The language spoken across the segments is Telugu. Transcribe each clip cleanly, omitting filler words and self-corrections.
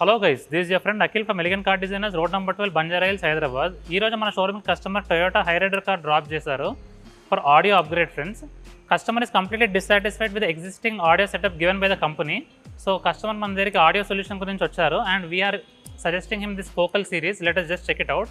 Hello guys, this is your friend Akhil from Elegant Car Designers, road number 12, Banjara Hills, Hyderabad. ఈ రోజు మన showroom customer Toyota Hyryder car drop చేశారు for audio upgrade friends. Customer is completely dissatisfied with existing audio setup given by the company. So customer మన దగ్గరికి ఆడియో సొల్యూషన్ గురించి వచ్చారు and we're suggesting him this Focal series. Let us just check it out.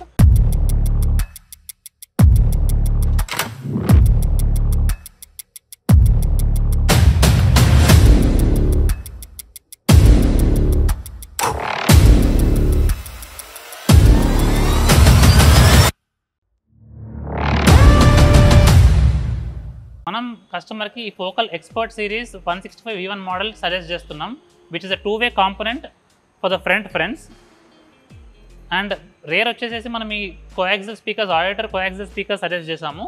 మనం కస్టమర్కి ఈ Focal expert series 165 V1 model suggest చేస్తున్నాం, which is a 2-way component for the front friends. And rear వచ్చేసేసి మనం ఈ coaxial speakers, auditor coaxial speaker suggest చేసాము.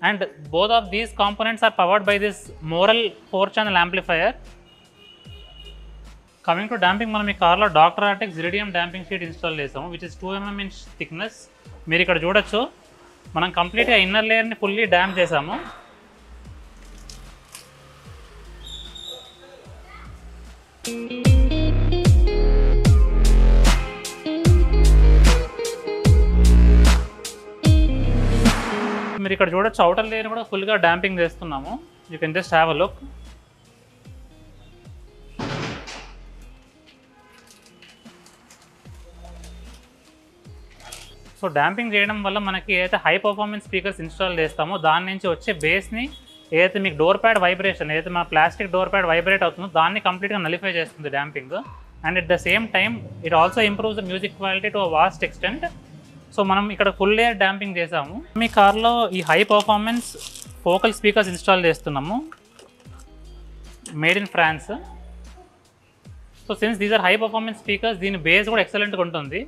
And both of these components are powered by this Morel 4-channel amplifier. Coming to damping, మనం ఈ కార్లో doctor Artex iridium damping sheet install చేసాము, which is 2 mm in thickness. మీరు ఇక్కడ చూడొచ్చు, మనం కంప్లీట్గా ఇన్నర్ లేయర్ని ఫుల్లీ డ్యామ్ చేసాము. మీరు ఇక్కడ చూడొచ్చు, అవుటర్ లేయర్ కూడా ఫుల్గా డాంపింగ్ చేస్తున్నాము. You can just have a look. So damping చేయడం వల్ల మనకి ఏదైతే హై పర్ఫార్మెన్స్ స్పీకర్స్ ఇన్స్టాల్ చేస్తామో దాని నుంచి వచ్చే బేస్ని, ఏదైతే మీకు డోర్ ప్యాడ్ వైబ్రేషన్, ఏదైతే మన ప్లాస్టిక్ డోర్ ప్యాడ్ వైబ్రేట్ అవుతుందో దాన్ని కంప్లీట్గా నలిఫై చేస్తుంది damping. And at the same time it also improves the music quality to a vast extent. So మనం ఇక్కడ ఫుల్ లేయర్ డాంపింగ్ చేసాము. మీ కార్లో ఈ high performance Focal speakers install చేస్తున్నాము, made in France. So since these are high performance speakers, దీని బేస్ కూడా ఎక్సలెంట్గా ఉంటుంది.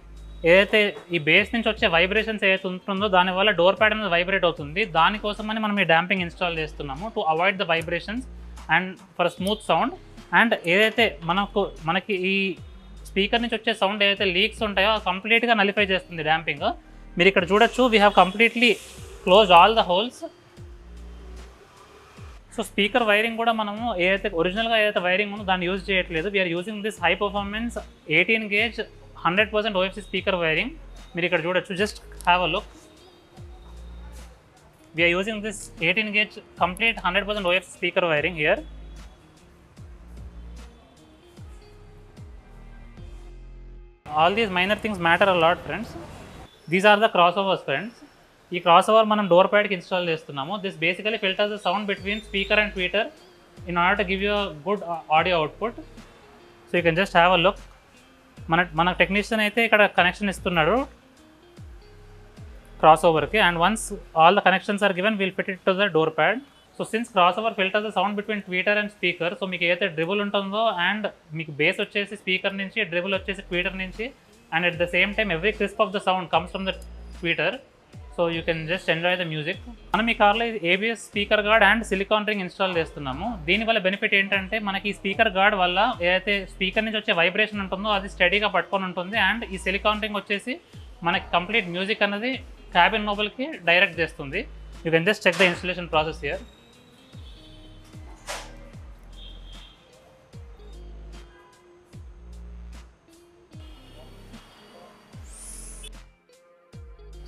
ఏదైతే ఈ బేస్ నుంచి వచ్చే వైబ్రేషన్స్ ఏదైతే ఉంటుందో దానివల్ల డోర్ ప్యాడ్ అనేది వైబ్రేట్ అవుతుంది. దానికోసమని మనం ఈ డాంపింగ్ ఇన్స్టాల్ చేస్తున్నాము to avoid the vibrations and for smooth sound. And ఏదైతే మనకి ఈ స్పీకర్ నుంచి వచ్చే సౌండ్ ఏదైతే లీక్స్ ఉంటాయో కంప్లీట్గా నలిఫై చేస్తుంది డాంపింగ్. మీరు ఇక్కడ చూడొచ్చు, we have completely close all the holes. So speaker wiring కూడా మనము ఒరిజినల్గా ఏదైతే వైరింగ్ ఉందో దాన్ని యూజ్ చేయట్లేదు. We are using this high performance 18 gauge 100% OFC speaker wiring. మీరు ఇక్కడ చూడొచ్చు, just have a look. We are using this 18 gauge complete 100% OFC speaker wiring here. All these minor things matter a lot friends. These are the crossovers friends. ఈ క్రాస్ ఓవర్ మనం డోర్ ప్యాడ్కి ఇన్స్టాల్ చేస్తున్నాము. This basically filters the sound between speaker and tweeter in order to give you a good audio output. So you can just have a look. మన టెక్నీషియన్ అయితే ఇక్కడ కనెక్షన్ ఇస్తున్నాడు క్రాస్ ఓవర్కి. And once all the connections are given, will fit it to the door pad. So since crossover filter the sound between tweeter and speaker, so మీకు ఏదైతే డ్రిబుల్ ఉంటుందో అండ్ మీకు బేస్ వచ్చేసి స్పీకర్ నుంచి, డ్రిబుల్ వచ్చేసి ట్వీటర్ నుంచి, and at the same time every crisp of the sound comes from the Twitter. So you can just enjoy the music. మనం ఈ కార్లో ABS speaker gourd and silicon ring install చేస్తున్నాము. దీనివల్ల బెనిఫిట్ ఏంటంటే మనకి ఈ స్పీకర్ గార్డ్ వల్ల ఏదైతే స్పీకర్ నుంచి వచ్చే వైబ్రేషన్ ఉంటుందో అది స్టడీగా పట్టుకొని ఉంటుంది. అండ్ ఈ సిలికాన్ రింగ్ వచ్చేసి మనకి కంప్లీట్ మ్యూజిక్ అనేది క్యాబిన్ లోపలికి డైరెక్ట్ చేస్తుంది. You can just check the installation process here.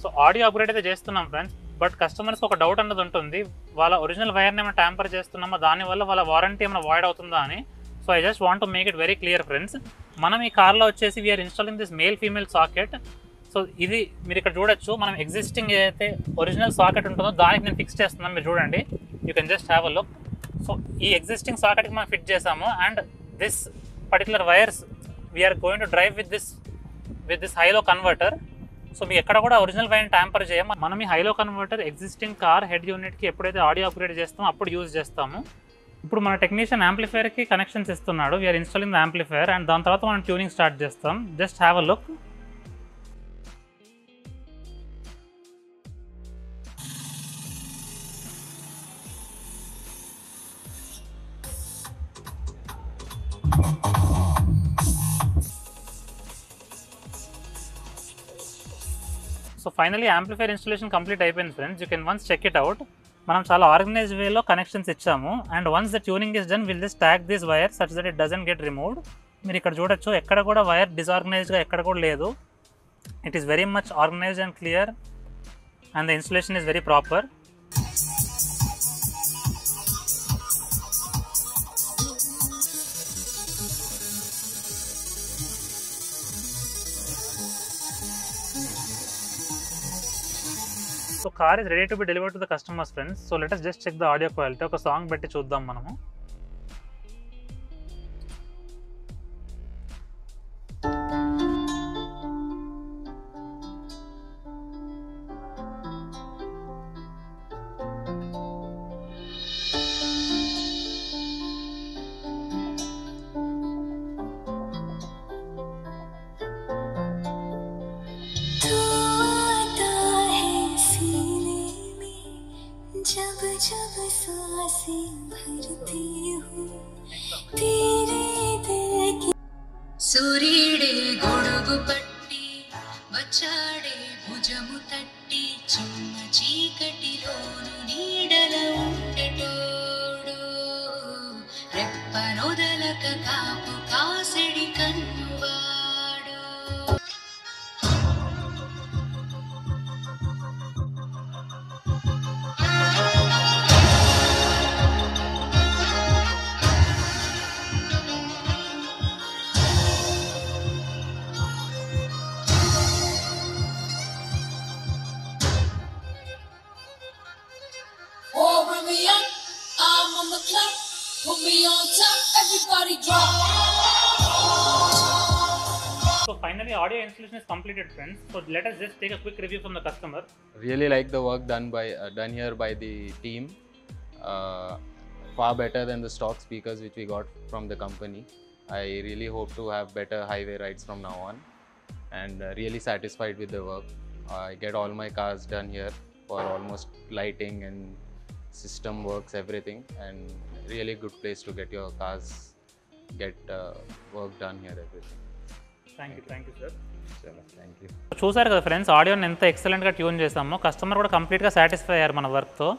So audio upgrade అయితే చేస్తున్నాం ఫ్రెండ్స్, బట్ కస్టమర్స్కి ఒక డౌట్ అన్నది ఉంటుంది, వాళ్ళ ఒరిజినల్ వైర్ని ఏమైనా ట్యాంపర్ చేస్తున్నామా, దానివల్ల వాళ్ళ వారంటీ ఏమైనా వాయిడ్ అవుతుందా అని. So I just want to make it very clear friends. మనం ఈ కార్లో వచ్చేసి we are installing this male female socket. So ఇది మీరు ఇక్కడ చూడొచ్చు, మనం ఎగ్జిస్టింగ్ ఏదైతే ఒరిజినల్ సాకెట్ ఉంటుందో దానికి నేను ఫిక్స్ చేస్తున్నాను. మీరు చూడండి, you can just have a look. So ఈ ఎగ్జిస్టింగ్ సాకెట్కి మనం ఫిట్ చేసాము. And this particular wires we are going to drive with this high low converter. So మీకు ఎక్కడ కూడా ఒరిజినల్ వైర్ని ట్యాంపర్ చేయం. మనం ఈ హైలో కన్వర్టర్ ఎగ్జిస్టింగ్ కార్ హెడ్ యూనిట్కి ఎప్పుడైతే ఆడియో అప్గ్రేడ్ చేస్తామో అప్పుడు యూజ్ చేస్తాము. ఇప్పుడు మన టెక్నీషియన్ యాంప్లిఫైర్కి కనెక్షన్స్ ఇస్తున్నాడు. We are installing the amplifier and దాని తర్వాత మనం ట్యూనింగ్ స్టార్ట్ చేస్తాం. Just have a look. So finally amplifier installation complete అయిపోయింది friends. You can once check it out. మనం చాలా ఆర్గనైజ్డ్ వేలో కనెక్షన్స్ ఇచ్చాము. And once the tuning is done will just tag this wire such that it doesn't get removed. మీరు ఇక్కడ చూడొచ్చు, ఎక్కడ కూడా వైర్ డిసార్గనైజ్డ్గా ఎక్కడ కూడా లేదు. It is very much organised and clear and the installation is very proper. So car is ready to be delivered to the customers friends. So let us just check the audio quality. ఒక సాంగ్ పెట్టి చూద్దాం మనము. जब जब सांसें भरती हूँ तेरे दिल की సూర్యుడే గొడుగు పట్టి వచ్చాడే భుజము తట్టి చిన్న చీకటిలోను నీడల ఉండేటోడు రెప్పనొదలక కాపు కాసడి కన్నువాడు. Bring me up, I'm on the clock. Put me on top, everybody drop. So finally audio installation is completed friends. So let us just take a quick review from the customer. Really like the work done here by the team. Far better than the stock speakers which we got from the company. I really hope to have better highway rides from now on, and really satisfied with the work. I get all my cars done here for almost lighting and system works, everything, and really good place to get your cars work done here, everything. Thank you sir. Thank you. చూసారు కదా ఫ్రెండ్స్, ఆడియోని ఎంత ఎక్సలెంట్గా ట్యూన్ చేసామో. కస్టమర్ కూడా కంప్లీట్గా సాటిస్ఫై అయ్యారు మన వర్క్తో.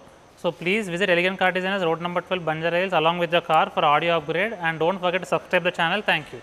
So please visit elegant Car Designers, road number 12, Banjara hills, along with the car for audio upgrade, and don't forget to subscribe the channel. Thank you.